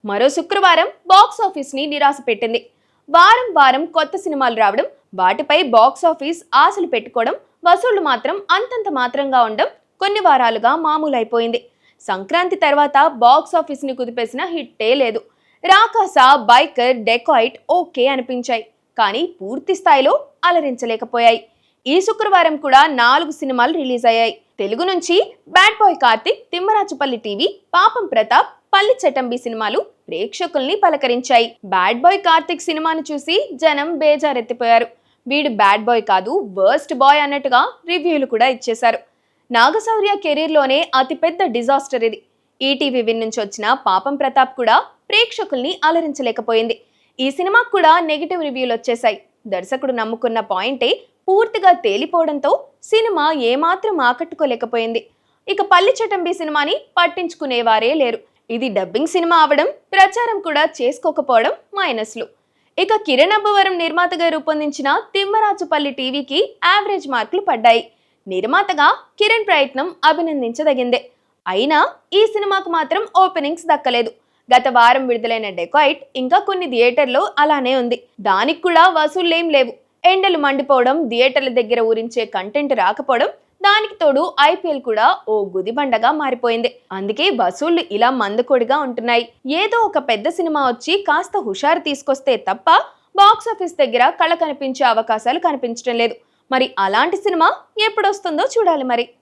మరో శుక్రవారం box office ని నిరాశ పెట్టింది. వారం వారం కొత్త సినిమాలు రావడం, వాటిపై బాక్స్ ఆఫీస్ ఆశలు పెట్టుకోవడం, వసూళ్లు మాత్రం అంతంత మాత్రంగా ఉండడం కొన్ని వారాలుగా మామూలైపోయింది. సంక్రాంతి తర్వాత బాక్స్ ఆఫీస్ ని కుదిపేసిన హిట్టే లేదు. రాకాస, బైకర్, డెకాయిట్ ఓకే అనిపించాయి, కానీ పూర్తి స్థాయిలో అలరించలేకపోయాయి. ఈ శుక్రవారం కూడా 4 సినిమాలు రిలీజ్ అయ్యాయి. తెలుగు నుంచి bad boy Karthik, Thimmarajupalli TV, పాపం ప్రతాప్, పల్లి చటంబి సినిమాలు ప్రేక్షకుల్ని పలకరించాయి. బ్యాడ్ బాయ్ కార్తిక్ సినిమాను చూసి జనం బేజారెత్తిపోయారు. వీడు బ్యాడ్ బాయ్ కాదు, వర్స్ట్ బాయ్ అన్నట్టుగా రివ్యూలు కూడా ఇచ్చేశారు. నాగశౌర్య కెరీర్లోనే అతిపెద్ద డిజాస్టర్ ఇది. ఈటీవీ విన్ నుంచి వచ్చిన పాపం ప్రతాప్ కూడా ప్రేక్షకుల్ని అలరించలేకపోయింది. ఈ సినిమాకు కూడా నెగిటివ్ రివ్యూలు వచ్చేశాయి. దర్శకుడు నమ్ముకున్న పాయింటే పూర్తిగా తేలిపోవడంతో సినిమా ఏమాత్రం ఆకట్టుకోలేకపోయింది. ఇక పల్లి చటంబి సినిమాని పట్టించుకునేవారే లేరు. ఇది డబ్బింగ్ సినిమా అవడం, ప్రచారం కూడా చేసుకోకపోవడం మైనస్లు. ఇక కిరణ్ అబ్బవరం నిర్మాతగా రూపొందించిన తిమ్మరాజుపల్లి టీవీకి యావరేజ్ మార్కులు పడ్డాయి. నిర్మాతగా కిరణ్ ప్రయత్నం అభినందించదగిందే. అయినా ఈ సినిమాకు మాత్రం ఓపెనింగ్స్ దక్కలేదు. గత వారం విడుదలైన డెకాయిట్ ఇంకా కొన్ని థియేటర్లో అలానే ఉంది. దానికి కూడా వసూళ్లేం లేవు. ఎండలు మండిపోవడం, థియేటర్ల దగ్గర ఊరించే కంటెంట్ రాకపోవడం, దానికి తోడు ఐపీఎల్ కూడా ఓ గుదిబండగా మారిపోయింది. అందుకే వసూళ్లు ఇలా మందకొడిగా ఉంటున్నాయి. ఏదో ఒక పెద్ద సినిమా వచ్చి కాస్త హుషారు తీసుకొస్తే తప్ప బాక్స్ ఆఫీస్ దగ్గర కళ కనిపించే అవకాశాలు కనిపించడం లేదు. మరి అలాంటి సినిమా ఎప్పుడొస్తుందో చూడాలి మరి.